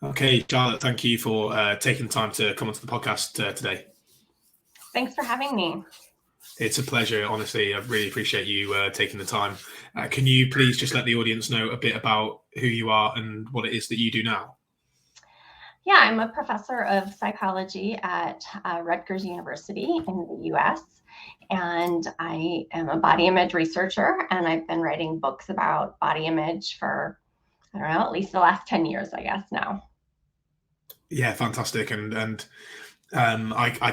Okay, Charlotte, thank you for taking the time to come onto the podcast today. Thanks for having me. It's a pleasure, honestly. I really appreciate you taking the time. Can you please just let the audience know a bit about who you are and what it is that you do now? Yeah, I'm a professor of psychology at Rutgers University in the US, and I am a body image researcher, and I've been writing books about body image for, I don't know, at least the last 10 years, I guess now. Yeah, fantastic. I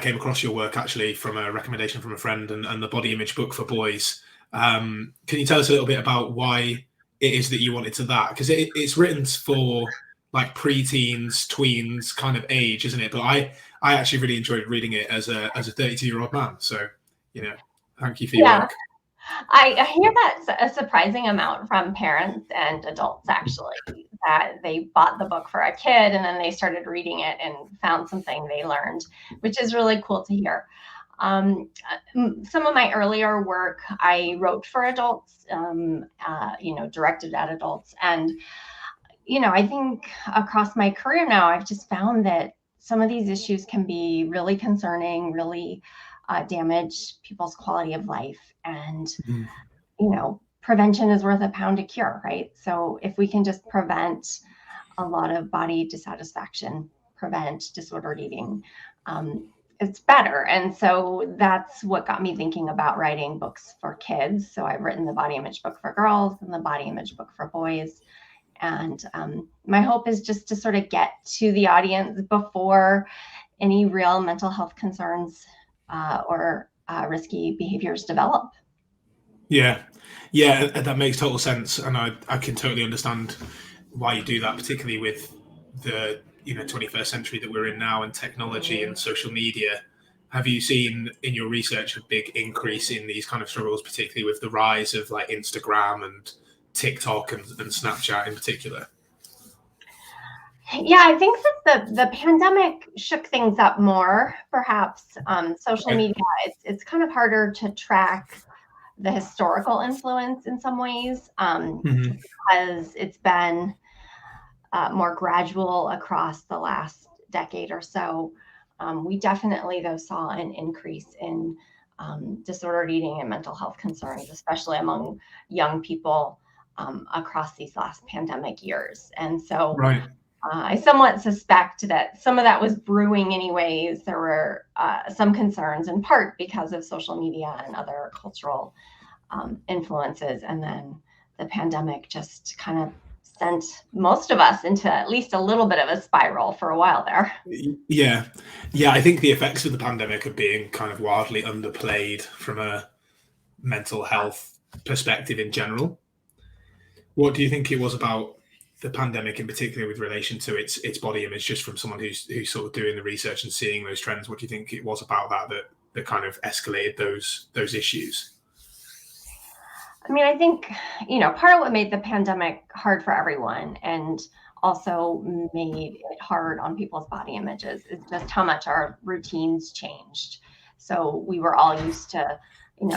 came across your work actually from a recommendation from a friend and the body image book for boys. Can you tell us a little bit about why it is that you wanted to that? Because it's written for like preteens, tweens kind of age, isn't it? But I actually really enjoyed reading it as a 32-year-old man. So, thank you for your work. I hear that a surprising amount from parents and adults, actually, that they bought the book for a kid and then they started reading it and found something they learned, which is really cool to hear. Some of my earlier work I wrote for adults, directed at adults. And, I think across my career now, I've just found that some of these issues can be really concerning, really damage people's quality of life. And, prevention is worth a pound to cure, right? So if we can just prevent a lot of body dissatisfaction, prevent disordered eating, it's better. And so that's what got me thinking about writing books for kids. So I've written the body image book for girls and the body image book for boys. And my hope is just to sort of get to the audience before any real mental health concerns or risky behaviors develop. Yeah, that makes total sense, and I can totally understand why you do that, particularly with the 21st century that we're in now and technology and social media. Have you seen in your research a big increase in these kind of struggles, particularly with the rise of like Instagram and TikTok and Snapchat in particular? Yeah, I think that the pandemic shook things up more, perhaps. Social media, it's kind of harder to track the historical influence in some ways, because it's been more gradual across the last decade or so. We definitely, though, saw an increase in disordered eating and mental health concerns, especially among young people across these last pandemic years. And so I somewhat suspect that some of that was brewing anyways. There were some concerns, in part because of social media and other cultural influences. And then the pandemic just kind of sent most of us into at least a little bit of a spiral for a while there. Yeah. I think the effects of the pandemic are being kind of wildly underplayed from a mental health perspective in general. What do you think it was about the pandemic in particular with relation to its body image, just from someone who's sort of doing the research and seeing those trends? What do you think it was about that kind of escalated those issues? I mean, I think, part of what made the pandemic hard for everyone and also made it hard on people's body images is just how much our routines changed. So we were all used to,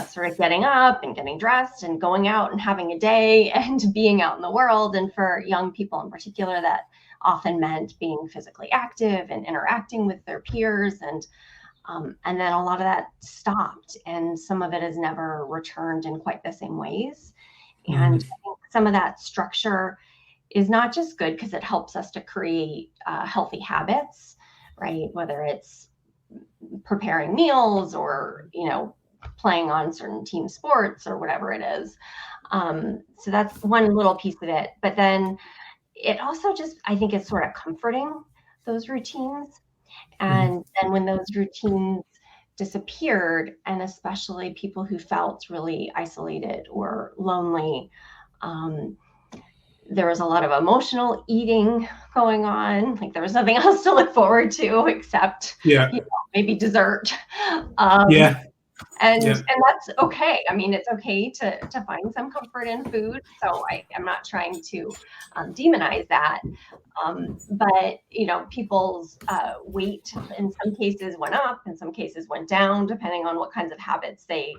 sort of getting up and getting dressed and going out and having a day and being out in the world. And for young people in particular, that often meant being physically active and interacting with their peers. And then a lot of that stopped, and some of it has never returned in quite the same ways. And I think some of that structure is not just good because it helps us to create healthy habits, right? Whether it's preparing meals or, playing on certain team sports or whatever it is. So that's one little piece of it. But then it also just, I think it's sort of comforting, those routines. And then when those routines disappeared, and especially people who felt really isolated or lonely, there was a lot of emotional eating going on. Like there was nothing else to look forward to except maybe dessert. And that's okay. I mean, it's okay to find some comfort in food. So I'm not trying to demonize that. But, people's weight in some cases went up, in some cases went down, depending on what kinds of habits they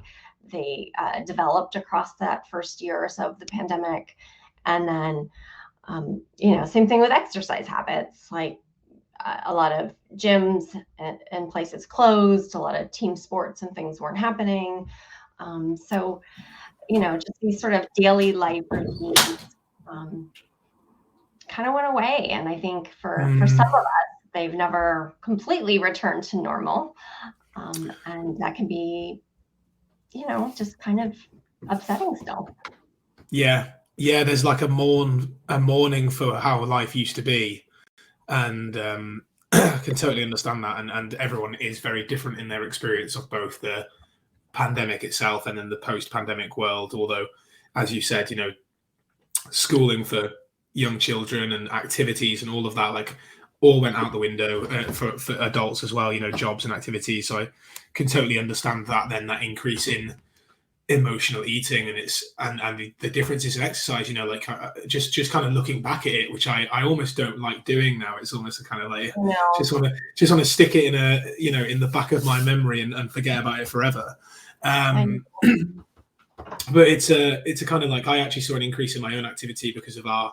developed across that first year or so of the pandemic. And then Same thing with exercise habits, like a lot of gyms and places closed, a lot of team sports and things weren't happening. So, just these sort of daily life routines kind of went away. And I think for some of us, they've never completely returned to normal. And that can be, just kind of upsetting still. Yeah. Yeah. There's like a mourning for how life used to be. And I can totally understand that. And everyone is very different in their experience of both the pandemic itself and then the post-pandemic world. Although, as you said, schooling for young children and activities and all of that, like, all went out the window for adults as well, jobs and activities. So I can totally understand that, then that increase in emotional eating, and the differences in exercise, like just kind of looking back at it, which I almost don't like doing now. It's almost a kind of like, just want to stick it in the back of my memory and forget about it forever. But it's a kind of like, I actually saw an increase in my own activity because of our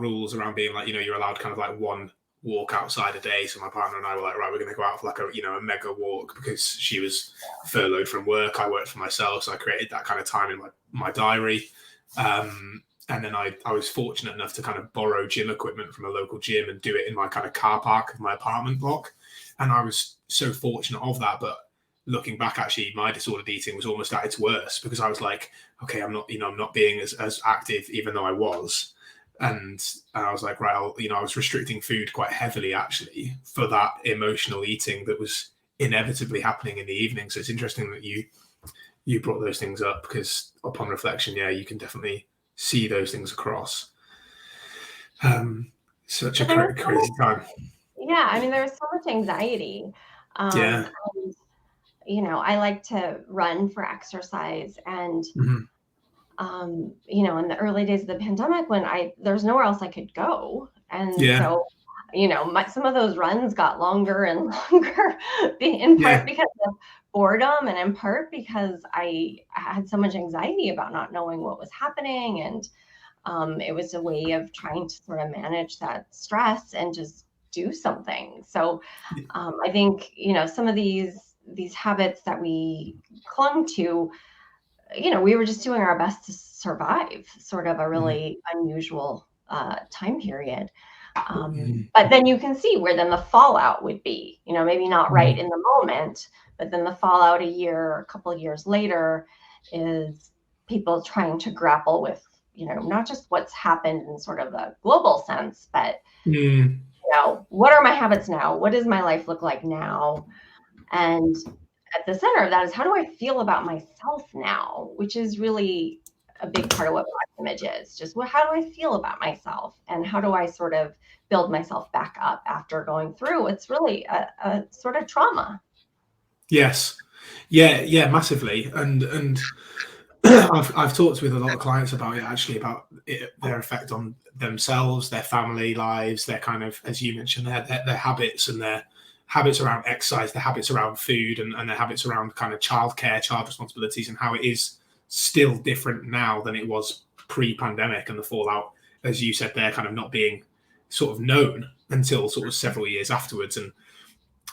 rules around being like, you're allowed kind of like one walk outside a day. So my partner and I were like, right, we're going to go out for like a mega walk, because she was furloughed from work. I worked for myself, so I created that kind of time in my diary. And then I was fortunate enough to kind of borrow gym equipment from a local gym and do it in my kind of car park of my apartment block. And I was so fortunate of that. But looking back, actually, my disordered eating was almost at its worst, because I was like, okay, I'm not being as active, even though I was. And I was like, right, I was restricting food quite heavily, actually, for that emotional eating that was inevitably happening in the evening. So it's interesting that you brought those things up, because upon reflection, yeah, you can definitely see those things across. Such a crazy time. Yeah, I mean, there was so much anxiety. Yeah. And, I like to run for exercise, and in the early days of the pandemic, when there's nowhere else I could go. And so, some of those runs got longer and longer, in part because of boredom, and in part because I had so much anxiety about not knowing what was happening. And it was a way of trying to sort of manage that stress and just do something. So I think, some of these habits that we clung to, we were just doing our best to survive sort of a really unusual time period. But then you can see where then the fallout would be, maybe not right in the moment, but then the fallout a couple of years later is people trying to grapple with, not just what's happened in sort of a global sense, but, what are my habits now? What does my life look like now? And at the center of that is, how do I feel about myself now, which is really a big part of what body image is. Just how do I feel about myself, and how do I sort of build myself back up after going through what's really a sort of trauma. Yes. Yeah, massively. And I've talked with a lot of clients about it, actually, about their effect on themselves, their family lives, their kind of, as you mentioned, their habits, and their habits around exercise, their habits around food, and their habits around kind of childcare, child responsibilities, and how it is still different now than it was pre-pandemic, and the fallout, as you said, there kind of not being sort of known until sort of several years afterwards. And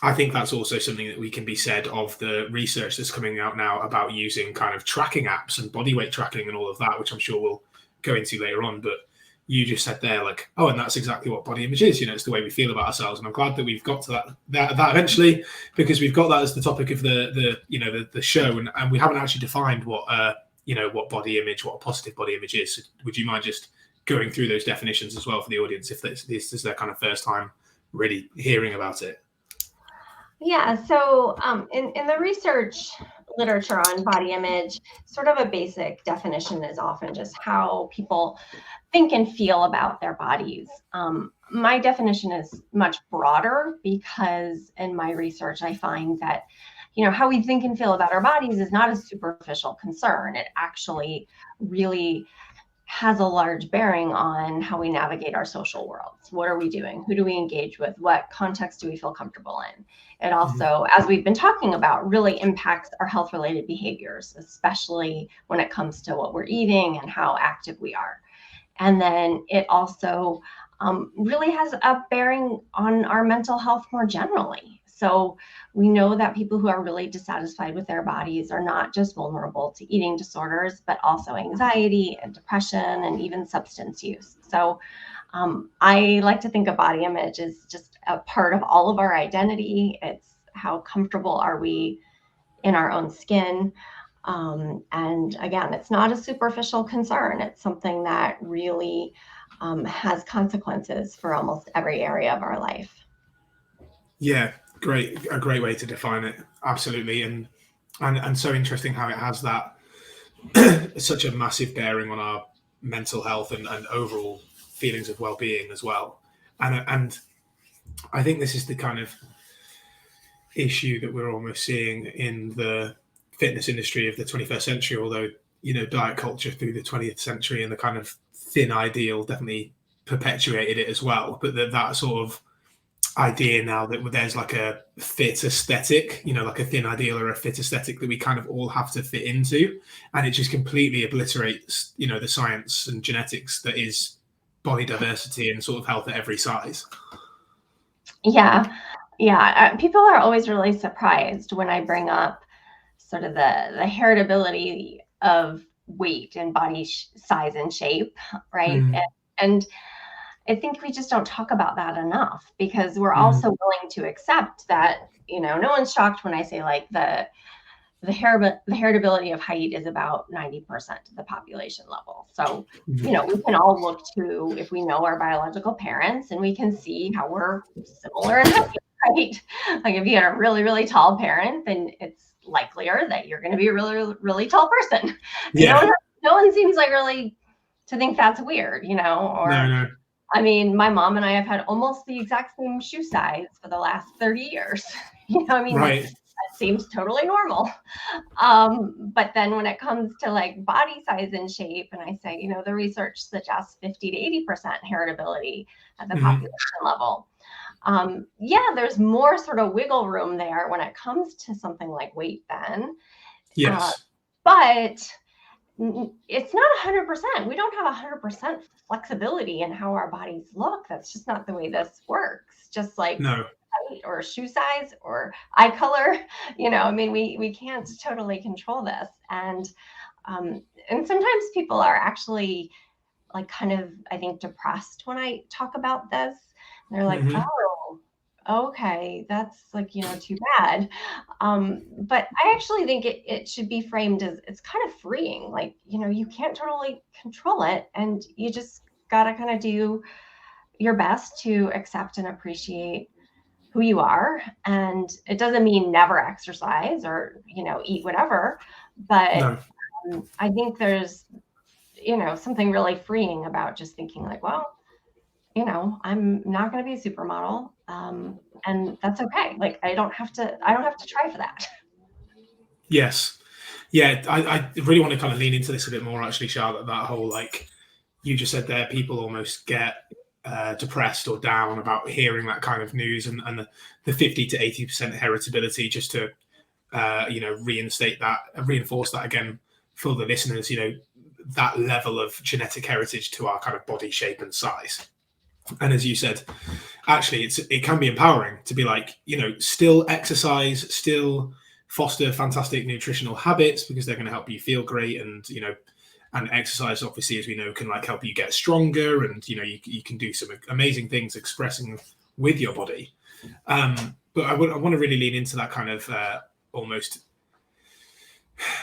I think that's also something that we can be said of the research that's coming out now about using kind of tracking apps and body weight tracking and all of that, which I'm sure we'll go into later on. But you just said there, like, oh, and that's exactly what body image is. It's the way we feel about ourselves. And I'm glad that we've got to that eventually, because we've got that as the topic of the show, and we haven't actually defined what what body image, what a positive body image is. So would you mind just going through those definitions as well for the audience, if this is their kind of first time really hearing about it? Yeah, so in the research literature on body image, sort of a basic definition is often just how people think and feel about their bodies. My definition is much broader, because in my research, I find that, how we think and feel about our bodies is not a superficial concern. It actually really has a large bearing on how we navigate our social worlds. What are we doing? Who do we engage with? What context do we feel comfortable in? It also, as we've been talking about, really impacts our health-related behaviors, especially when it comes to what we're eating and how active we are. And then it also really has a bearing on our mental health more generally. So we know that people who are really dissatisfied with their bodies are not just vulnerable to eating disorders, but also anxiety and depression and even substance use. So I like to think of body image as just a part of all of our identity. It's how comfortable are we in our own skin. And again, it's not a superficial concern. It's something that really has consequences for almost every area of our life. Yeah, a great way to define it. Absolutely, and so interesting how it has that such a massive bearing on our mental health and overall feelings of well-being as well. And I think this is the kind of issue that we're almost seeing in the fitness industry of the 21st century, although, diet culture through the 20th century and the kind of thin ideal definitely perpetuated it as well. But that sort of idea now that there's like a fit aesthetic, like a thin ideal or a fit aesthetic that we kind of all have to fit into. And it just completely obliterates, the science and genetics that is body diversity and sort of health at every size. Yeah. Yeah. People are always really surprised when I bring up sort of the heritability of weight and body size and shape, right? And I think we just don't talk about that enough, because we're also willing to accept that, no one's shocked when I say like the heritability of height is about 90% of the population level. So, we can all look to, if we know our biological parents, and we can see how we're similar in height, right? Like if you had a really, really tall parent, then it's likelier that you're going to be a really, really tall person. Yeah. No one seems like really to think that's weird, or No. I mean, my mom and I have had almost the exact same shoe size for the last 30 years. Right. That seems totally normal. But then when it comes to like body size and shape, and I say, the research suggests 50 to 80% heritability at the population level. There's more sort of wiggle room there when it comes to something like weight then. Yes. But it's not 100%. We don't have 100% flexibility in how our bodies look. That's just not the way this works. Just like no. height or shoe size or eye color, we can't totally control this. And sometimes people are actually like kind of, I think, depressed when I talk about this. They're like, oh, okay, that's like, too bad. But I actually think it should be framed as it's kind of freeing. Like, you can't totally control it, and you just got to kind of do your best to accept and appreciate who you are. And it doesn't mean never exercise or, eat whatever. But I think there's, something really freeing about just thinking like, well, I'm not going to be a supermodel. And that's okay. Like, I don't have to try for that. Yes. Yeah. I really want to kind of lean into this a bit more, actually, Charlotte, that whole, like you just said there, people almost get depressed or down about hearing that kind of news and the 50 to 80% heritability, just to, reinforce that again for the listeners, that level of genetic heritage to our kind of body shape and size. And as you said, actually, it can be empowering to be like, still exercise, still foster fantastic nutritional habits, because they're going to help you feel great. And, and exercise, obviously, as we know, can like help you get stronger. And, you can do some amazing things expressing with your body. But I want to really lean into that kind of almost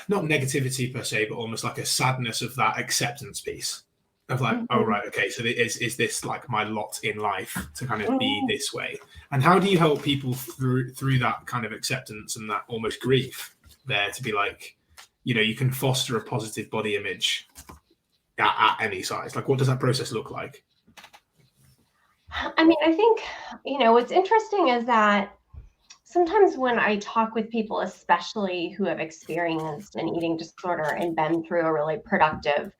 not negativity per se, but almost like a sadness of that acceptance piece. Of like, oh, right, okay, so is this like my lot in life to kind of be this way? And how do you help people through that kind of acceptance and that almost grief there, to be like, you can foster a positive body image at any size? Like, what does that process look like? I mean, I think, what's interesting is that sometimes when I talk with people, especially who have experienced an eating disorder and been through a really productive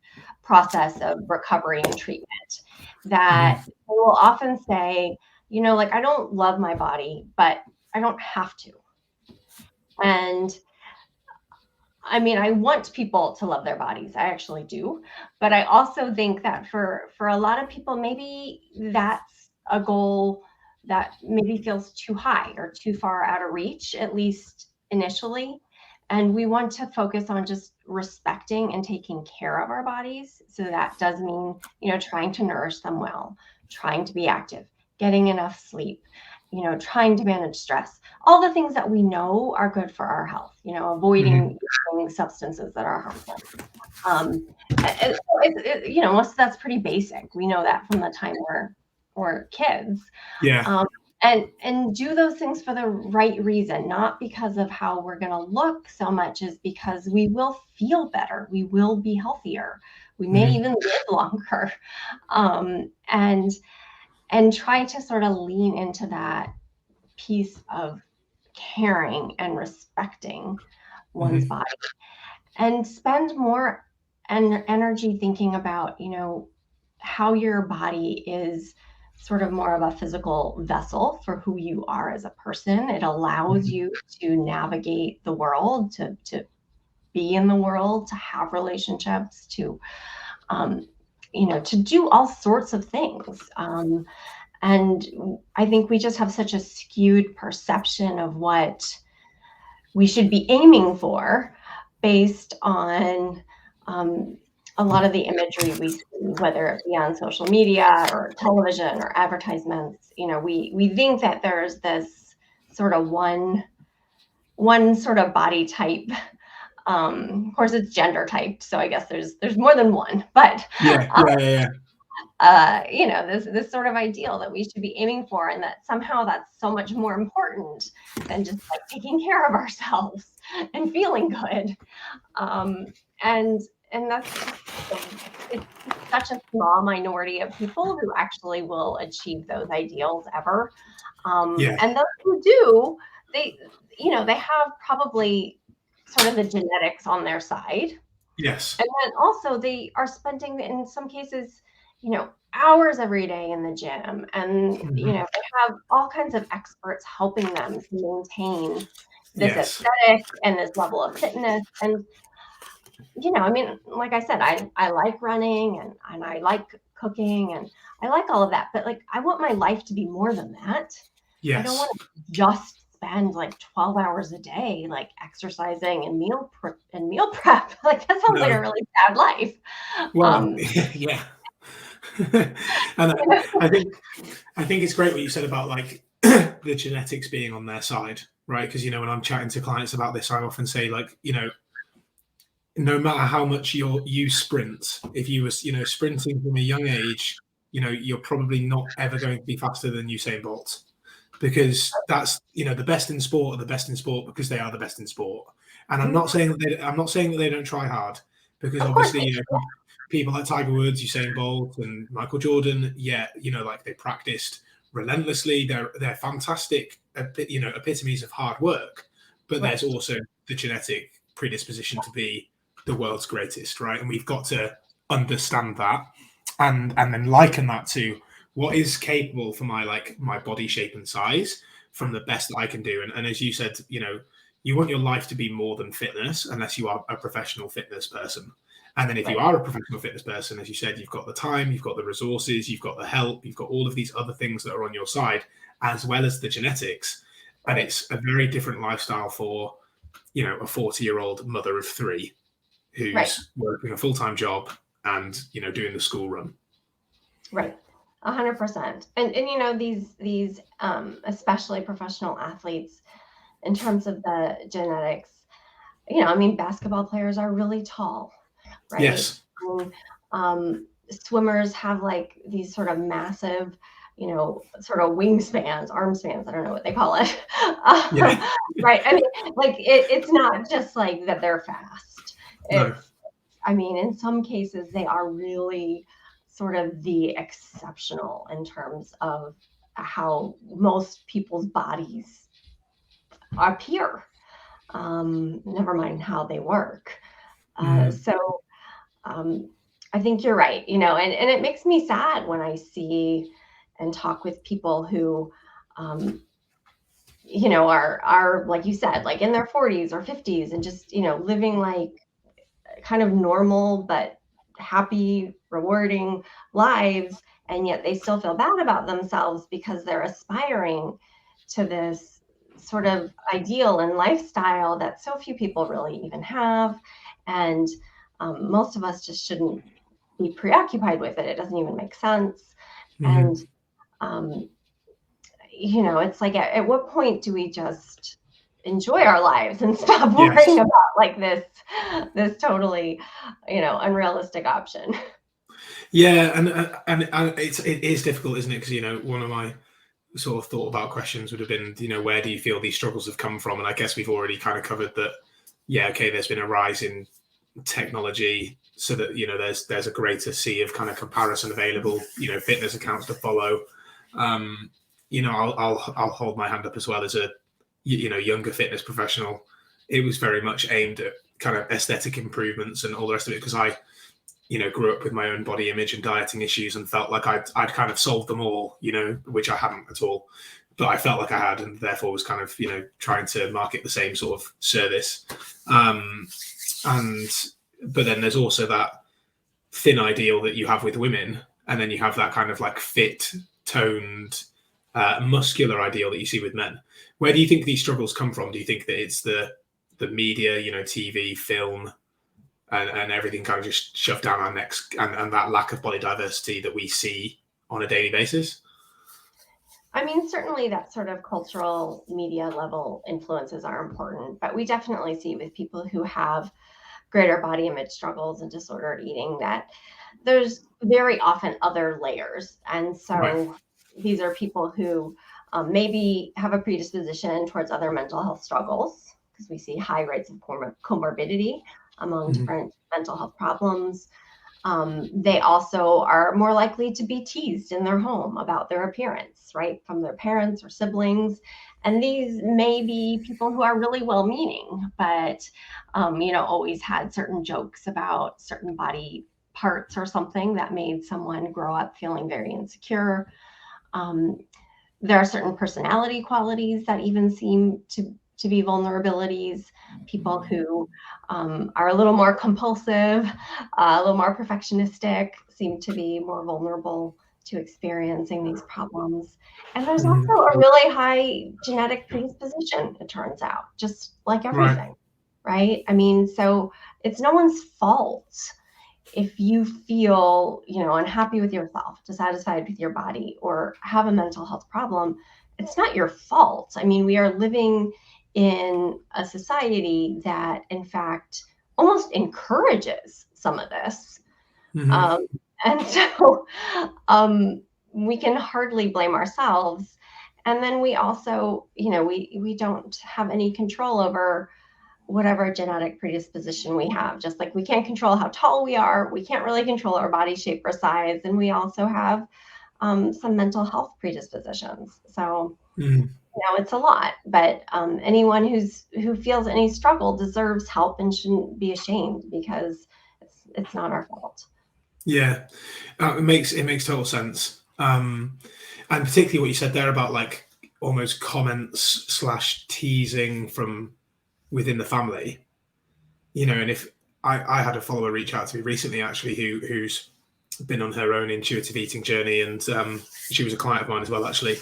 process of recovery and treatment, that they will often say, like, I don't love my body, but I don't have to. And I mean, I want people to love their bodies. I actually do. But I also think that for a lot of people, maybe that's a goal that maybe feels too high or too far out of reach, at least initially. And we want to focus on just respecting and taking care of our bodies. So that does mean, trying to nourish them well, trying to be active, getting enough sleep, trying to manage stress, all the things that we know are good for our health, avoiding substances that are harmful. And so most of that's pretty basic. We know that from the time we're kids. Yeah. And do those things for the right reason, not because of how we're going to look so much as because we will feel better. We will be healthier. We may even live longer. And try to sort of lean into that piece of caring and respecting one's body, and spend more energy thinking about, how your body is sort of more of a physical vessel for who you are as a person. It allows you to navigate the world, to be in the world, to have relationships, to to do all sorts of things. And I think we just have such a skewed perception of what we should be aiming for based on a lot of the imagery we see, whether it be on social media or television or advertisements. We think that there's this sort of one sort of body type. Of course, it's gender typed, so I guess there's more than one. But Yeah. This sort of ideal that we should be aiming for, and that somehow that's so much more important than just like taking care of ourselves and feeling good. And that's it's such a small minority of people who actually will achieve those ideals ever. And those who do, they have probably sort of the genetics on their side. Yes. And then also they are spending, in some cases, hours every day in the gym. And, they have all kinds of experts helping them to maintain this aesthetic and this level of fitness. And, I mean, like I said, I like running and I like cooking and I like all of that. But like, I want my life to be more than that. Yes. I don't want to just spend like 12 hours a day, like exercising and meal prep. Like that sounds like a really bad life. Well, yeah. And I think it's great what you said about like the genetics being on their side, right? Because when I'm chatting to clients about this, I often say like, no matter how much you sprint, if you were, sprinting from a young age, you're probably not ever going to be faster than Usain Bolt, because that's, the best in sport are the best in sport because they are the best in sport. And I'm not saying that they don't try hard, because obviously, people like Tiger Woods, Usain Bolt, and Michael Jordan, like they practiced relentlessly. They're fantastic, epitomes of hard work. But there's also the genetic predisposition to be the world's greatest, right? And we've got to understand that, and then liken that to what is capable for my body shape and size from the best that I can do. And as you said, you want your life to be more than fitness, unless you are a professional fitness person. And then if you are a professional fitness person, as you said, you've got the time, you've got the resources, you've got the help, you've got all of these other things that are on your side, as well as the genetics. And it's a very different lifestyle for, a 40-year-old mother of 3 who's working a full-time job and, doing the school run. Right. 100%. And these especially professional athletes, in terms of the genetics, basketball players are really tall, right? Yes. Swimmers have like these sort of massive, sort of wingspans, arm spans. I don't know what they call it. Right. I mean, like it's not just like that they're fast. In some cases they are really sort of the exceptional in terms of how most people's bodies appear. Never mind how they work. So I think you're right, and it makes me sad when I see and talk with people who are, like you said, like in their 40s or 50s and just, living like kind of normal but happy, rewarding lives, and yet they still feel bad about themselves because they're aspiring to this sort of ideal and lifestyle that so few people really even have. And most of us just shouldn't be preoccupied with it. It doesn't even make sense. And um, it's like at what point do we just enjoy our lives and stop worrying Yes. about like this totally, unrealistic option? Yeah, and it is difficult, isn't it? Because one of my sort of thought about questions would have been, where do you feel these struggles have come from? And I guess we've already kind of covered that. Yeah, okay, there's been a rise in technology, so that there's a greater sea of kind of comparison available. Fitness accounts to follow. I'll hold my hand up as well as a younger fitness professional. It was very much aimed at kind of aesthetic improvements and all the rest of it, because I grew up with my own body image and dieting issues and felt like I'd kind of solved them all, which I hadn't at all. But I felt like I had, and therefore was kind of, trying to market the same sort of service. But then there's also that thin ideal that you have with women, and then you have that kind of like fit, toned, muscular ideal that you see with men. Where do you think these struggles come from? Do you think that it's the media, TV, film, and everything kind of just shoved down our necks, and that lack of body diversity that we see on a daily basis? I mean, certainly that sort of cultural media level influences are important, but we definitely see with people who have greater body image struggles and disordered eating that there's very often other layers. And so Right. these are people who maybe have a predisposition towards other mental health struggles, because we see high rates of comorbidity among different mental health problems. They also are more likely to be teased in their home about their appearance, right, from their parents or siblings. And these may be people who are really well-meaning, but, always had certain jokes about certain body parts or something that made someone grow up feeling very insecure. Um, there are certain personality qualities that even seem to be vulnerabilities. People who are a little more compulsive, a little more perfectionistic, seem to be more vulnerable to experiencing these problems. And there's also a really high genetic predisposition, it turns out, just like Right. everything, right? I mean, so it's no one's fault if you feel, unhappy with yourself, dissatisfied with your body, or have a mental health problem. It's not your fault. I mean, we are living in a society that, in fact, almost encourages some of this. Um, and so we can hardly blame ourselves. And then we also, we don't have any control over whatever genetic predisposition we have. Just like we can't control how tall we are, we can't really control our body shape or size. And we also have some mental health predispositions. So, it's a lot, but anyone who feels any struggle deserves help and shouldn't be ashamed, because it's not our fault. Yeah, it makes total sense. And particularly what you said there about like almost comments slash teasing from within the family. And if I had a follower reach out to me recently, actually, who's been on her own intuitive eating journey, and she was a client of mine as well, actually,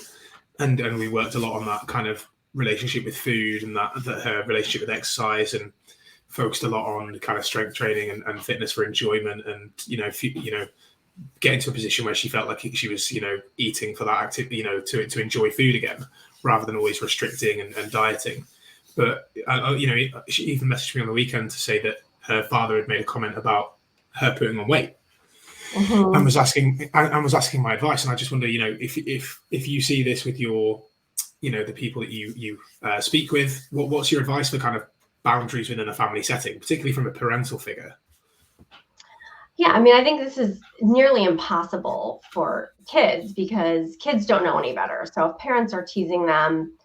and we worked a lot on that kind of relationship with food, and that her relationship with exercise, and focused a lot on kind of strength training and fitness for enjoyment, and getting to a position where she felt like she was eating for that activity, to enjoy food again, rather than always restricting and dieting. But she even messaged me on the weekend to say that her father had made a comment about her putting on weight, and was asking my advice. And I just wonder, if you see this with your, the people that you speak with, what's your advice for kind of boundaries within a family setting, particularly from a parental figure? Yeah, I mean, I think this is nearly impossible for kids because kids don't know any better. So if parents are teasing them,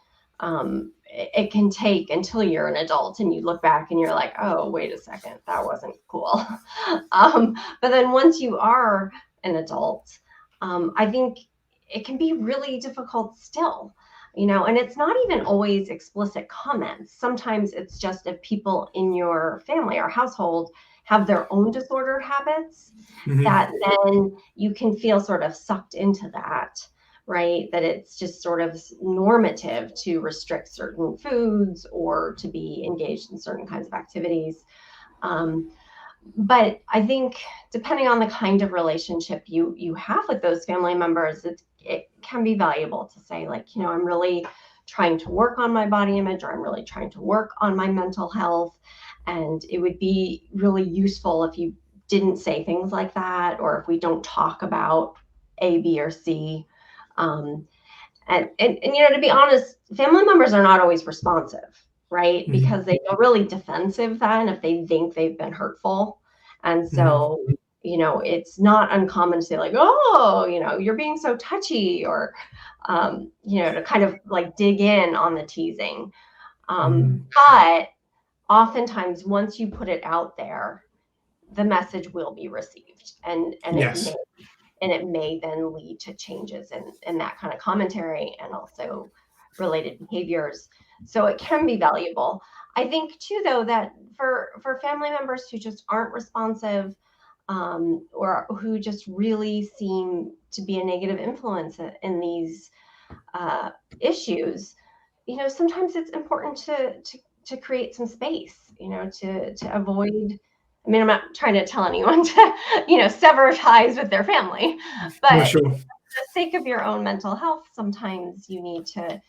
it can take until you're an adult and you look back and you're like, oh, wait a second, that wasn't cool. But then once you are an adult, I think it can be really difficult still. And it's not even always explicit comments. Sometimes it's just if people in your family or household have their own disordered habits, that then you can feel sort of sucked into that, right? That it's just sort of normative to restrict certain foods or to be engaged in certain kinds of activities. But I think depending on the kind of relationship you have with those family members, it can be valuable to say, like, I'm really trying to work on my body image, or I'm really trying to work on my mental health. And it would be really useful if you didn't say things like that, or if we don't talk about A, B, or C. And to be honest, family members are not always responsive, right? Because they feel really defensive then if they think they've been hurtful. And so, it's not uncommon to say, like, oh, you're being so touchy, or, to kind of like dig in on the teasing. But oftentimes once you put it out there, the message will be received, and Yes. it may then lead to changes in that kind of commentary and also related behaviors. So it can be valuable. I think too, though, that for family members who just aren't responsive, or who just really seem to be a negative influence in these issues, sometimes it's important to create some space, to avoid. I mean, I'm not trying to tell anyone to, sever ties with their family, but Sure. for the sake of your own mental health, sometimes you need to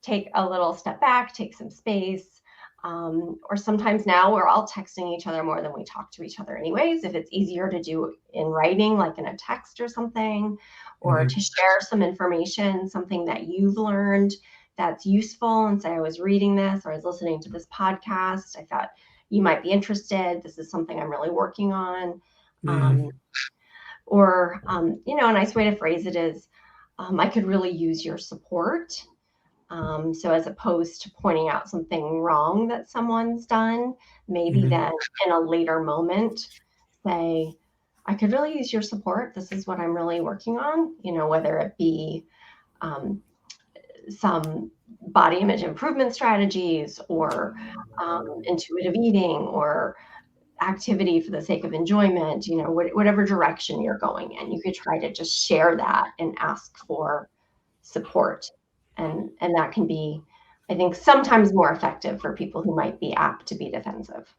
take a little step back, take some space. Or sometimes now we're all texting each other more than we talk to each other anyways. If it's easier to do in writing, like in a text or something, or to share some information, something that you've learned that's useful, and say, I was reading this, or I was listening to this podcast, I thought you might be interested. This is something I'm really working on. Or, a nice way to phrase it is, I could really use your support. So as opposed to pointing out something wrong that someone's done, maybe then in a later moment, say, I could really use your support. This is what I'm really working on, whether it be some body image improvement strategies, or intuitive eating, or activity for the sake of enjoyment, whatever direction you're going in. You could try to just share that and ask for support. And that can be, I think, sometimes more effective for people who might be apt to be defensive.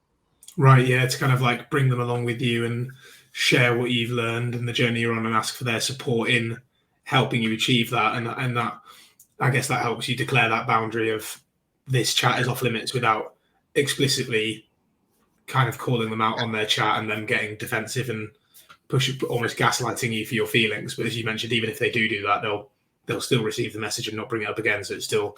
Right, yeah, to kind of like bring them along with you and share what you've learned and the journey you're on, and ask for their support in helping you achieve that. And that, I guess, that helps you declare that boundary of this chat is off limits without explicitly kind of calling them out on their chat and then getting defensive and almost gaslighting you for your feelings. But as you mentioned, even if they do that, they'll still receive the message and not bring it up again. So it's still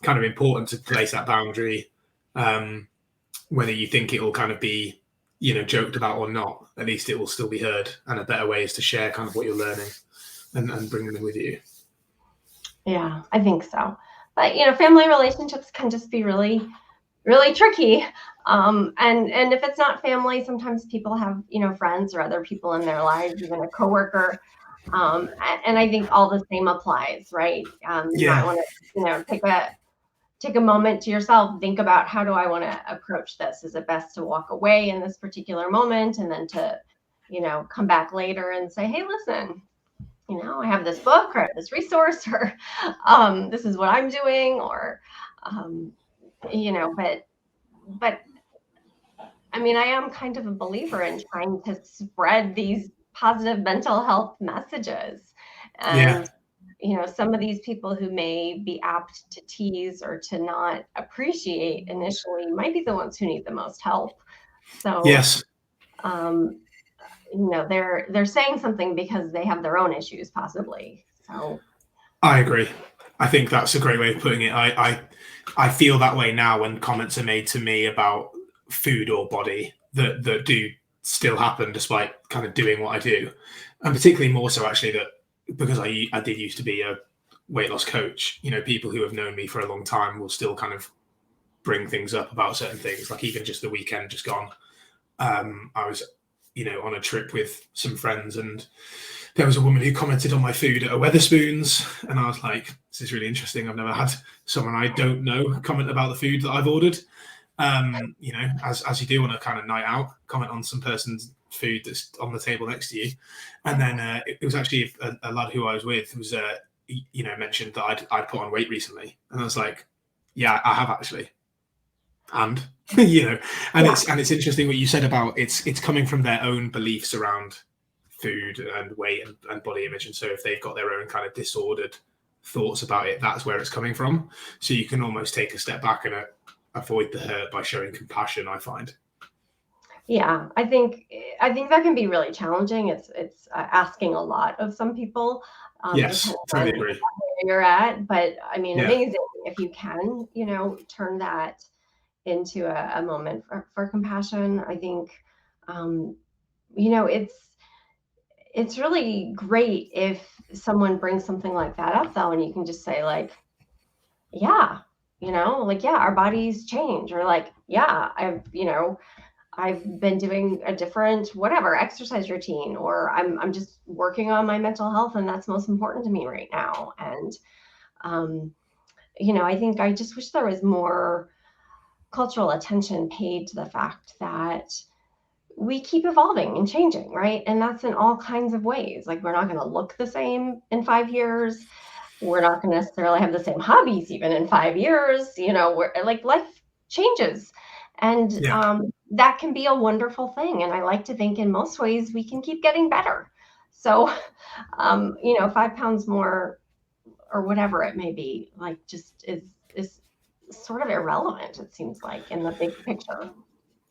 kind of important to place that boundary, whether you think it will kind of be, joked about or not. At least it will still be heard. And a better way is to share kind of what you're learning and bring them with you. Yeah, I think so. But, family relationships can just be really, really tricky. And if it's not family, sometimes people have, friends or other people in their lives, even a coworker. And I think all the same applies, right? You might want to, take a moment to yourself, think about, how do I want to approach this? Is it best to walk away in this particular moment, and then to, come back later and say, hey, listen, I have this book, or I have this resource, or this is what I'm doing, or, but I mean, I am kind of a believer in trying to spread these positive mental health messages. And, some of these people who may be apt to tease or to not appreciate initially might be the ones who need the most help. So, yes, they're saying something because they have their own issues, possibly. So I agree. I think that's a great way of putting it. I feel that way now when comments are made to me about food or body that do still happen despite kind of doing what I do. And particularly more so actually that because I did used to be a weight loss coach, people who have known me for a long time will still kind of bring things up about certain things. Like even just the weekend just gone, I was on a trip with some friends, and there was a woman who commented on my food at a Weatherspoons, and I was like, this is really interesting. I've never had someone I don't know comment about the food that I've ordered. As you do on a kind of night out, comment on some person's food that's on the table next to you. And then it was actually a lad who I was with who was mentioned that I'd put on weight recently, and I was like, yeah, I have actually. And it's interesting what you said about it's coming from their own beliefs around food and weight and body image. And so if they've got their own kind of disordered thoughts about it, that's where it's coming from. So you can almost take a step back and avoid the hurt by showing compassion, I find. Yeah, I think that can be really challenging. It's asking a lot of some people. Yes, totally agree. Where you're at, but I mean, amazing if you can, turn that into a moment for compassion. I think, it's really great if someone brings something like that up, though, and you can just say like, yeah, our bodies change, or like, yeah, I've been doing a different whatever exercise routine, or I'm just working on my mental health, and that's most important to me right now. And I think I just wish there was more cultural attention paid to the fact that we keep evolving and changing, right? And that's in all kinds of ways. Like, we're not going to look the same in 5 years. We're not going to necessarily have the same hobbies even in 5 years. We're like, life changes. And that can be a wonderful thing. And I like to think in most ways we can keep getting better. So, 5 pounds more or whatever it may be, like, just is sort of irrelevant, it seems like, in the big picture.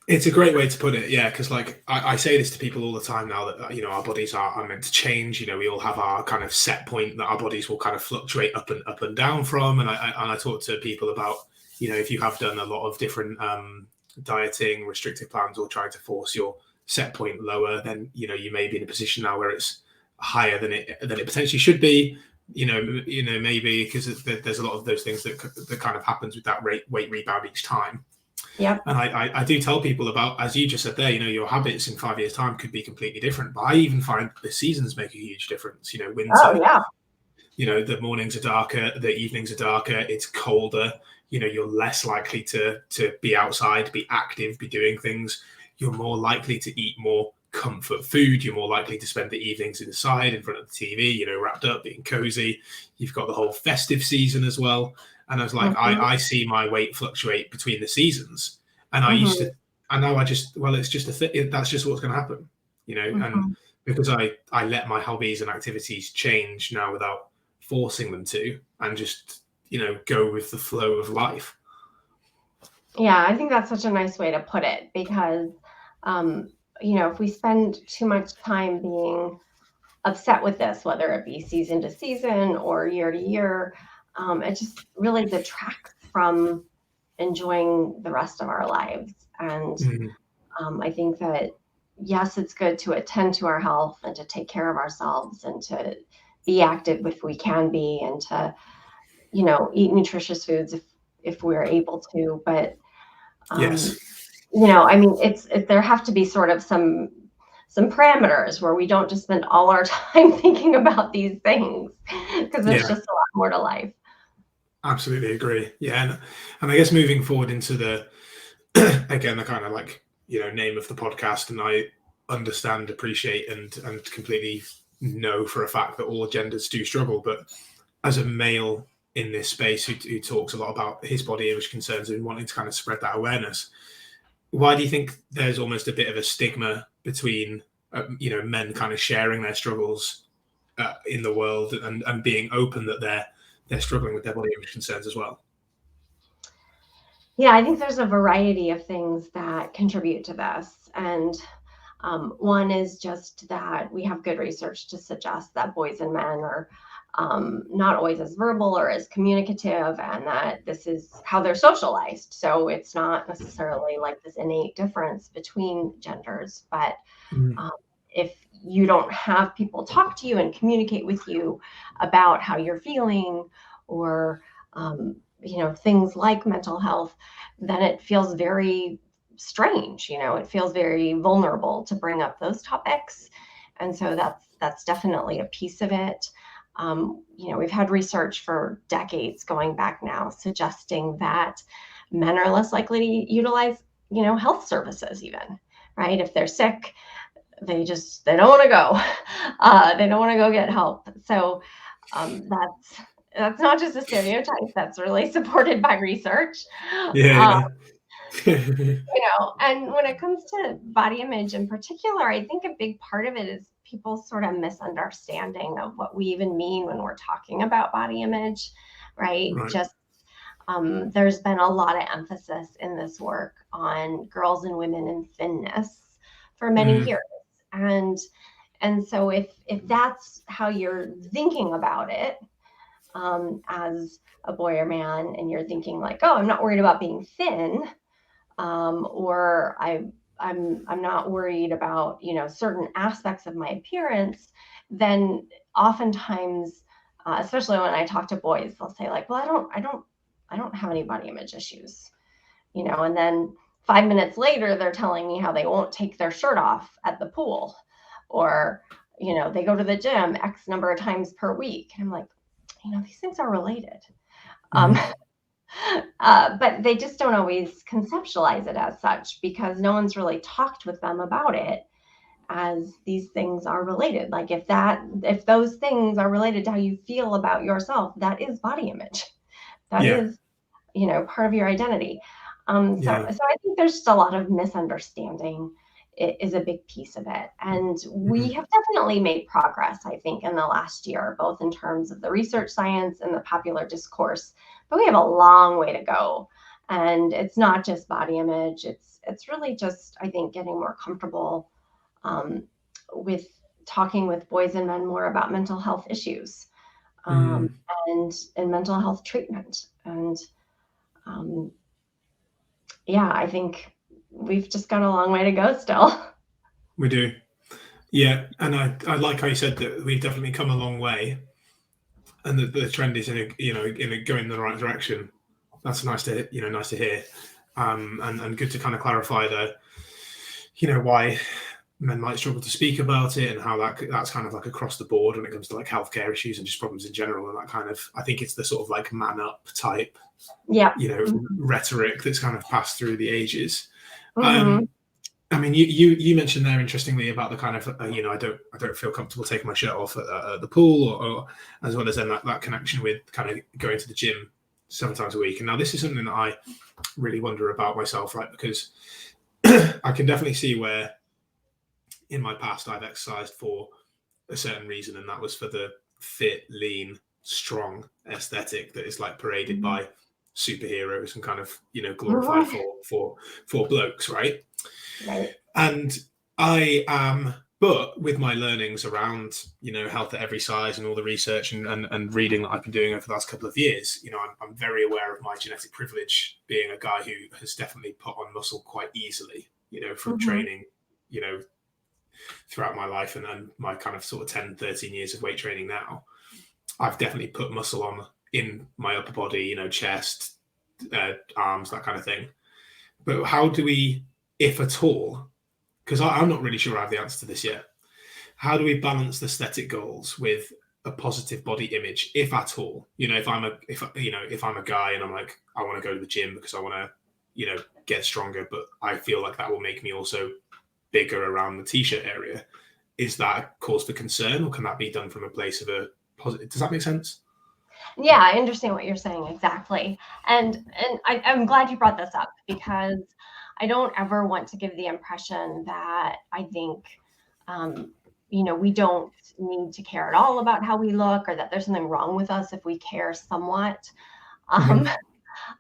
It's a great way to put it, yeah, because like I say this to people all the time now that our bodies are meant to change. We all have our kind of set point that our bodies will kind of fluctuate up and down from. And I talk to people about if you have done a lot of different dieting, restrictive plans, or trying to force your set point lower, then you may be in a position now where it's higher than it potentially should be. Maybe because there's a lot of those things that kind of happens with that weight rebound each time. Yeah. And I do tell people about, as you just said there, your habits in 5 years' time could be completely different. But I even find the seasons make a huge difference. Winter, the mornings are darker, the evenings are darker, it's colder. You're less likely to be outside, be active, be doing things. You're more likely to eat more comfort food. You're more likely to spend the evenings inside in front of the TV, wrapped up, being cozy. You've got the whole festive season as well. And I was like, I see my weight fluctuate between the seasons. And I used to, and now I just, it's just that's just what's going to happen, and because I let my hobbies and activities change now without forcing them to, and just, go with the flow of life. Yeah, I think that's such a nice way to put it, because, if we spend too much time being upset with this, whether it be season to season or year to year, it just really detracts from enjoying the rest of our lives. And I think that, yes, it's good to attend to our health and to take care of ourselves and to be active if we can be, and to, eat nutritious foods if we're able to. But, yes. There have to be sort of some parameters where we don't just spend all our time thinking about these things, because there's just a lot more to life. Absolutely agree. Yeah. And I guess moving forward into the kind of like, name of the podcast, and I understand, appreciate, and completely know for a fact that all genders do struggle. But as a male in this space who talks a lot about his body image concerns and wanting to kind of spread that awareness, why do you think there's almost a bit of a stigma between, men kind of sharing their struggles in the world and being open that they're struggling with their body image concerns as well? Yeah, I think there's a variety of things that contribute to this. And one is just that we have good research to suggest that boys and men are not always as verbal or as communicative, and that this is how they're socialized. So it's not necessarily like this innate difference between genders, but if you don't have people talk to you and communicate with you about how you're feeling, or things like mental health, then it feels very strange. It feels very vulnerable to bring up those topics. And so that's definitely a piece of it. We've had research for decades going back now suggesting that men are less likely to utilize, health services even, right? If they're sick, they don't want to go. They don't want to go get help. So that's not just a stereotype. That's really supported by research. Yeah, And when it comes to body image in particular, I think a big part of it is people's sort of misunderstanding of what we even mean when we're talking about body image, right? right. Just there's been a lot of emphasis in this work on girls and women and thinness for many years. And so if that's how you're thinking about it, as a boy or man, and you're thinking like, oh, I'm not worried about being thin, or I'm not worried about, certain aspects of my appearance, then oftentimes, especially when I talk to boys, they'll say like, well, I don't have any body image issues, and then 5 minutes later, they're telling me how they won't take their shirt off at the pool, or, they go to the gym X number of times per week. And I'm like, these things are related. But they just don't always conceptualize it as such, because no one's really talked with them about it as these things are related. Like if those things are related to how you feel about yourself, that is body image. That is, part of your identity. So I think there's just a lot of misunderstanding. It is a big piece of it. And we have definitely made progress, I think, in the last year, both in terms of the research science and the popular discourse, but we have a long way to go. And it's not just body image. It's really just, I think, getting more comfortable with talking with boys and men more about mental health issues and mental health treatment. And I think we've just got a long way to go still. We do. Yeah. And I like how you said that we've definitely come a long way, and the trend is going in the right direction. That's nice to hear. And good to kind of clarify why men might struggle to speak about it, and how that's kind of like across the board when it comes to like healthcare issues and just problems in general. And that kind of, I think it's the sort of like man up type, rhetoric that's kind of passed through the ages. I mean, you mentioned there interestingly about the kind of I don't feel comfortable taking my shirt off at the pool, or as well as then that connection with kind of going to the gym 7 times a week. And now this is something that I really wonder about myself, right? Because I can definitely see where in my past I've exercised for a certain reason, and that was for the fit, lean, strong aesthetic that is like paraded by superheroes and kind of glorified for blokes, right? And I am, but with my learnings around health at every size and all the research and reading that I've been doing over the last couple of years, I'm very aware of my genetic privilege, being a guy who has definitely put on muscle quite easily, from training, throughout my life, and my kind of sort of 10-13 years of weight training now. I've definitely put muscle on in my upper body, chest, arms, that kind of thing. But how do we, if at all, because I'm not really sure I have the answer to this yet, how do we balance the aesthetic goals with a positive body image, if at all? If I'm a guy and I'm like, I want to go to the gym because I want to, get stronger, but I feel like that will make me also bigger around the t-shirt area. Is that a cause for concern, or can that be done from a place of a positive? Does that make sense? Yeah, I understand what you're saying exactly. And I'm glad you brought this up, because I don't ever want to give the impression that I think, we don't need to care at all about how we look, or that there's something wrong with us if we care somewhat.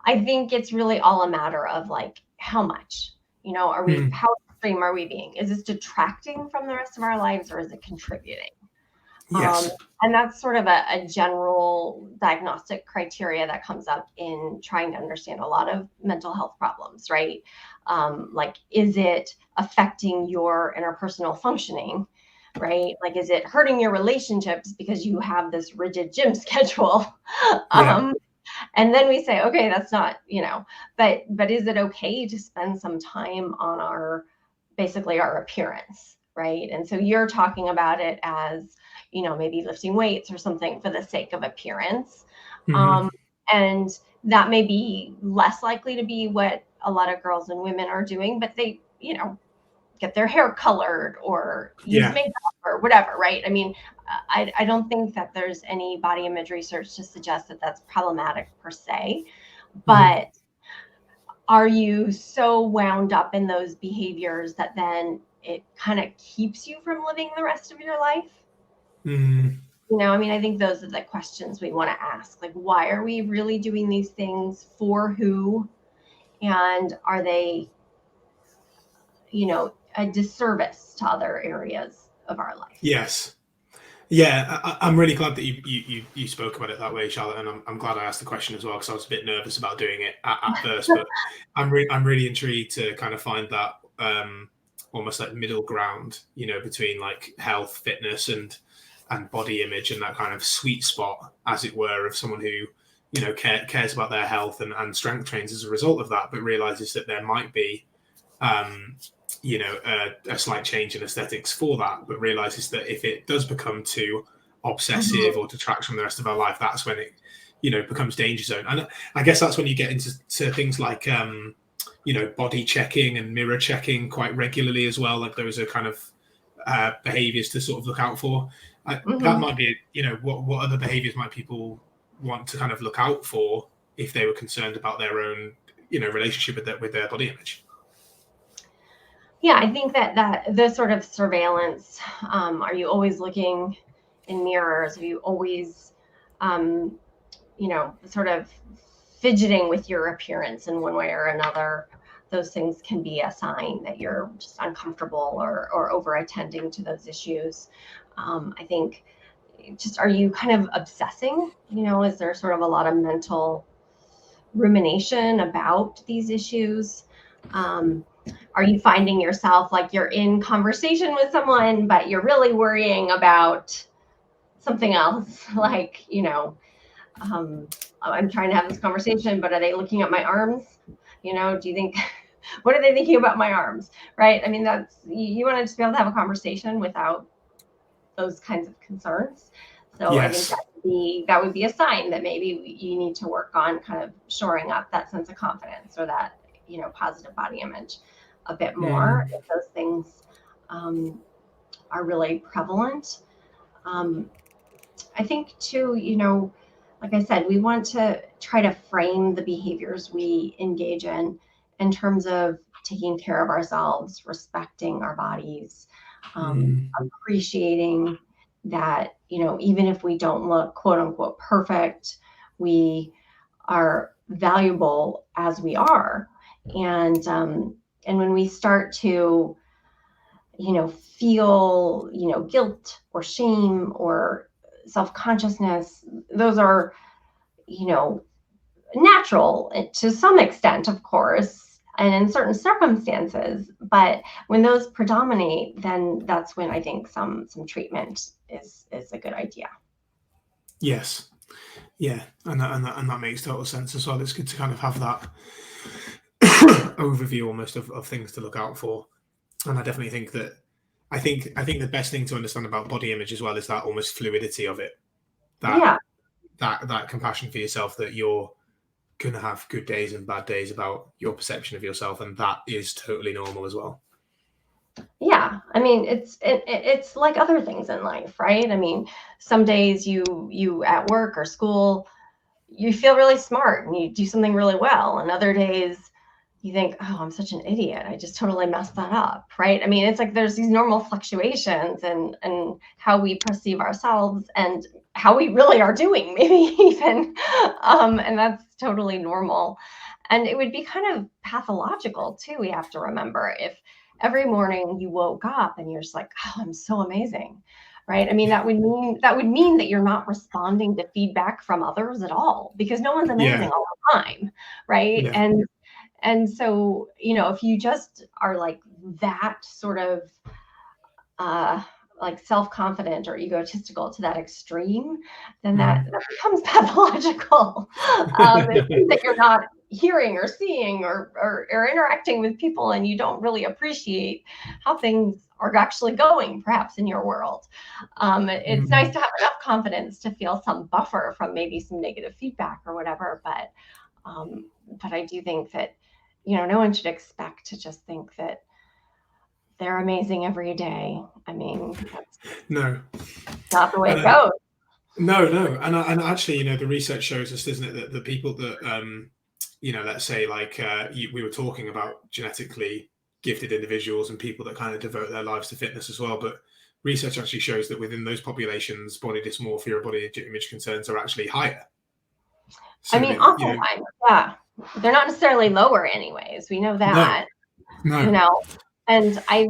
I think it's really all a matter of like, how much, are we, how extreme are we being? Is this detracting from the rest of our lives, or is it contributing? Yes. And that's sort of a general diagnostic criteria that comes up in trying to understand a lot of mental health problems, right? Like, is it affecting your interpersonal functioning, right? Like, is it hurting your relationships because you have this rigid gym schedule? And then we say, okay, that's not, but is it okay to spend some time on basically our appearance, right? And so you're talking about it as, maybe lifting weights or something for the sake of appearance. Mm-hmm. And that may be less likely to be what a lot of girls and women are doing, but they, get their hair colored or use Yeah. makeup or whatever, right? I mean, I don't think that there's any body image research to suggest that that's problematic per se, Mm-hmm. but are you so wound up in those behaviors that then it kind of keeps you from living the rest of your life? Mm-hmm. I mean, I think those are the questions we want to ask. Like, why are we really doing these things? For who? And are they, a disservice to other areas of our life? Yes. Yeah, I'm really glad that you spoke about it that way, Charlotte, and I'm glad I asked the question as well because I was a bit nervous about doing it at first, but I'm really intrigued to kind of find that almost like middle ground, between like health, fitness, and body image, and that kind of sweet spot, as it were, of someone who cares about their health and strength trains as a result of that, but realizes that there might be um, a slight change in aesthetics for that, but realizes that if it does become too obsessive or detracts from the rest of our life, that's when it, becomes danger zone. And I guess that's when you get into things like, body checking and mirror checking quite regularly as well. Like those are kind of behaviors to sort of look out for. That might be, what other behaviors might people want to kind of look out for if they were concerned about their own, relationship with their body image. Yeah, I think that the sort of surveillance, are you always looking in mirrors? Are you always, sort of fidgeting with your appearance in one way or another? Those things can be a sign that you're just uncomfortable or over attending to those issues. I think just, are you kind of obsessing? Is there sort of a lot of mental rumination about these issues? Are you finding yourself like you're in conversation with someone, but you're really worrying about something else? Like, I'm trying to have this conversation, but are they looking at my arms? Do you think, what are they thinking about my arms? Right? I mean, you want to just be able to have a conversation without those kinds of concerns. So I think Yes. that would be a sign that maybe you need to work on kind of shoring up that sense of confidence or that, positive body image a bit more if those things are really prevalent. I think too, like I said, we want to try to frame the behaviors we engage in terms of taking care of ourselves, respecting our bodies, appreciating that, even if we don't look quote unquote perfect, we are valuable as we are. And when we start to, feel, guilt or shame or self-consciousness, those are, natural to some extent, of course, and in certain circumstances. But when those predominate, then that's when I think some treatment is a good idea. Yes. Yeah, and that makes total sense as well. It's good to kind of have that overview almost of things to look out for. And I definitely think that I think the best thing to understand about body image as well is that almost fluidity of it. That Yeah. that compassion for yourself, that you're gonna have good days and bad days about your perception of yourself, and that is totally normal as well. Yeah, I mean, it's like other things in life, right? I mean, some days you at work or school, you feel really smart and you do something really well, and other days you think, oh, I'm such an idiot, I just totally messed that up, right? I mean, it's like there's these normal fluctuations and how we perceive ourselves and how we really are doing, maybe even, and that's totally normal. And it would be kind of pathological too, we have to remember, if every morning you woke up and you're just like, oh, I'm so amazing, right? I mean, that would mean that you're not responding to feedback from others at all, because no one's amazing Yeah, all the time, right? yeah, And so, if you just are like that sort of like self-confident or egotistical to that extreme, then Mhm. that becomes pathological. It means that you're not hearing or seeing or interacting with people, and you don't really appreciate how things are actually going, perhaps in your world. It's nice Mhm. to have enough confidence to feel some buffer from maybe some negative feedback or whatever, but I do think that, no one should expect to just think that they're amazing every day. I mean, that's No, not the way and it goes. no, and actually, the research shows us, doesn't it, that the people that, let's say, like, we were talking about genetically gifted individuals and people that kind of devote their lives to fitness as well, but research actually shows that within those populations, body dysmorphia or body image concerns are actually higher. I So mean, that, oftentimes, yeah, they're not necessarily lower anyways. We know no, that, you no, know, and I,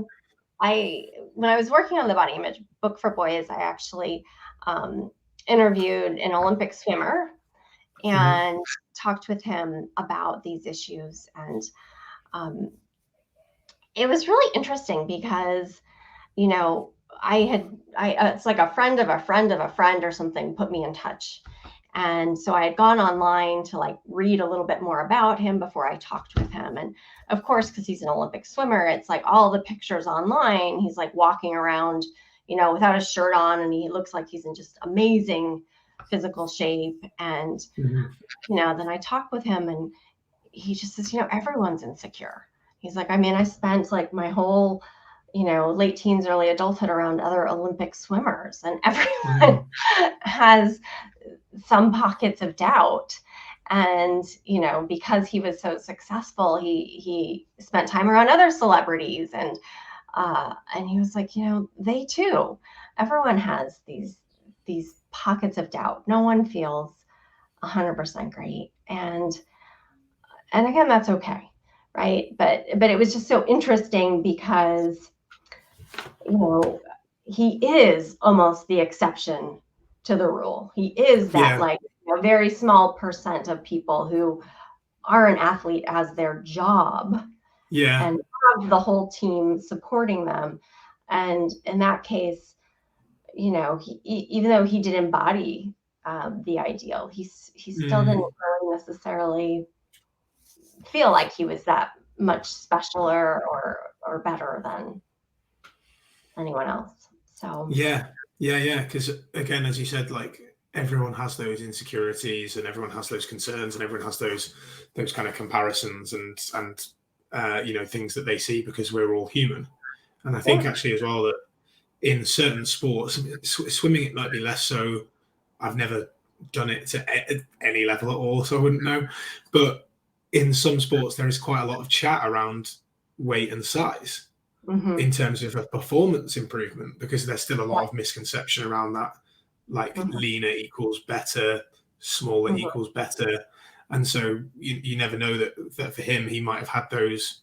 when I was working on the body image book for boys, I actually um, interviewed an Olympic swimmer mhm, and talked with him about these issues. And um, it was really interesting because, you know, it's like a friend of a friend of a friend or something put me in touch. And so I had gone online to like read a little bit more about him before I talked with him. And of course, because he's an Olympic swimmer, it's like all the pictures online, he's like walking around, without a shirt on, and he looks like he's in just amazing physical shape. And, mhm, then I talked with him and he just says, everyone's insecure. He's like, I mean, I spent like my whole, late teens, early adulthood around other Olympic swimmers, and everyone mhm, has some pockets of doubt. And, because he was so successful, he spent time around other celebrities, and he was like, they too, everyone has these pockets of doubt. No one feels 100% great. And again, that's okay, right? But it was just so interesting because, you know he is almost the exception to the rule. He is that, yeah, like, very small percent of people who are an athlete as their job yeah, and have the whole team supporting them. And in that case, even though he did embody the ideal, he still didn't mm, really necessarily feel like he was that much specialer or better than anyone else. So yeah, yeah. Because again, as you said, like, everyone has those insecurities and everyone has those concerns and everyone has those kind of comparisons and things that they see, because we're all human. And I think yeah. actually as well that in certain sports, swimming it might be less so. I've never done it to any level at all, so I wouldn't know. But in some sports, there is quite a lot of chat around weight and size Hmm. in terms of a performance improvement, because there's still a Yeah. lot of misconception around that, like Hmm. leaner equals better, smaller Hmm. equals better. And so you never know that for him, he might have had those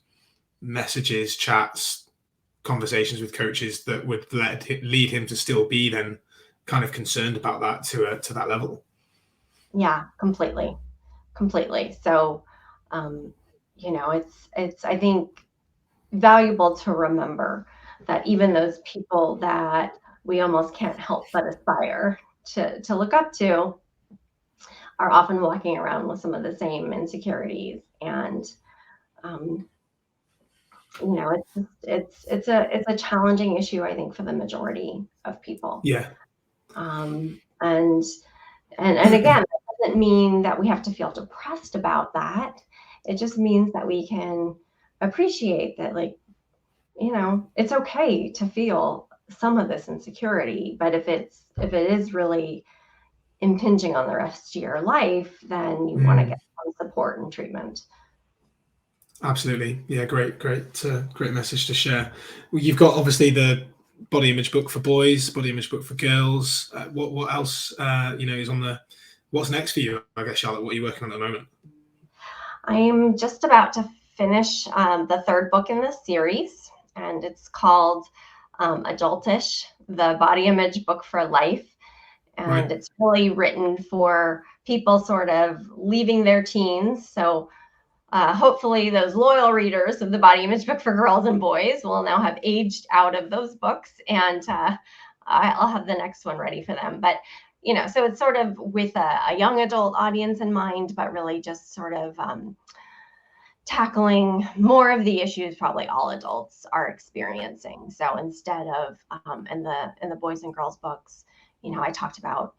messages, chats, conversations with coaches that would lead him to still be then kind of concerned about that to that level. Yeah, completely. So, um, it's I think valuable to remember that even those people that we almost can't help but aspire to look up to are often walking around with some of the same insecurities. And um, it's a challenging issue, I think, for the majority of people. Yeah. um, and and again, that doesn't mean that we have to feel depressed about that. It just means that we can appreciate that, like, it's okay to feel some of this insecurity, but if it is really impinging on the rest of your life, then you want to get Mm, some support and treatment. absolutely. Yeah. Great message to share. Well, you've got obviously the body image book for boys, body image book for girls. What else is on the what's next for you? I guess, Charlotte, what are you working on at the moment? I'm just about to finish the third book in this series, and it's called Adultish, the Body Image Book for Life. And Right. it's really written for people sort of leaving their teens. So hopefully those loyal readers of the Body Image Book for Girls and Boys will now have aged out of those books, and I'll have the next one ready for them. But so it's sort of with a young adult audience in mind, but really just sort of tackling more of the issues probably all adults are experiencing. So instead of in the boys and girls books, I talked about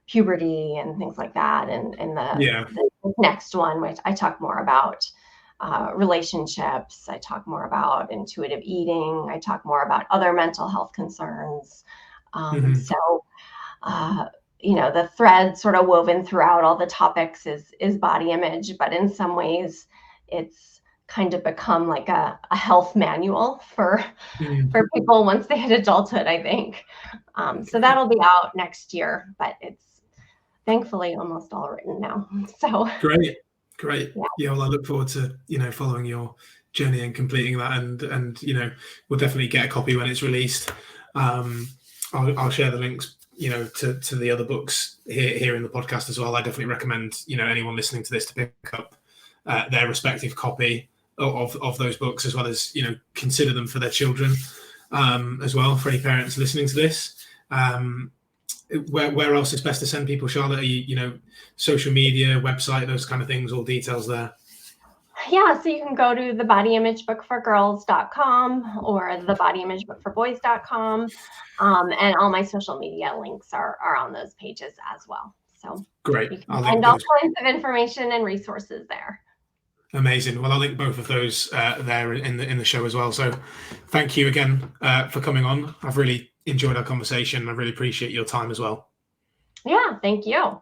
puberty and things like that, and the next one, which I talk more about relationships, I talk more about intuitive eating, I talk more about other mental health concerns. So the thread sort of woven throughout all the topics is body image, but in some ways it's kind of become like a health manual for people once they hit adulthood, I think. So that'll be out next year, but it's thankfully almost all written now. So great. Yeah, well, I look forward to following your journey and completing that, and we'll definitely get a copy when it's released. I'll share the links to the other books here in the podcast as well. I definitely recommend anyone listening to this to pick up their respective copy of those books, as well as consider them for their children as well, for any parents listening to this. Where else is best to send people, Charlotte? Are you social media, website, those kind of things, all details there? Yeah, so you can go to thebodyimagebooksforgirls.com or thebodyimagebooksforboys.com, and all my social media links are on those pages as well. So great. You can find all kinds of information and resources there. Amazing. Well, I'll link both of those there in the show as well. So thank you again for coming on. I've really enjoyed our conversation. I really appreciate your time as well. Yeah, thank you.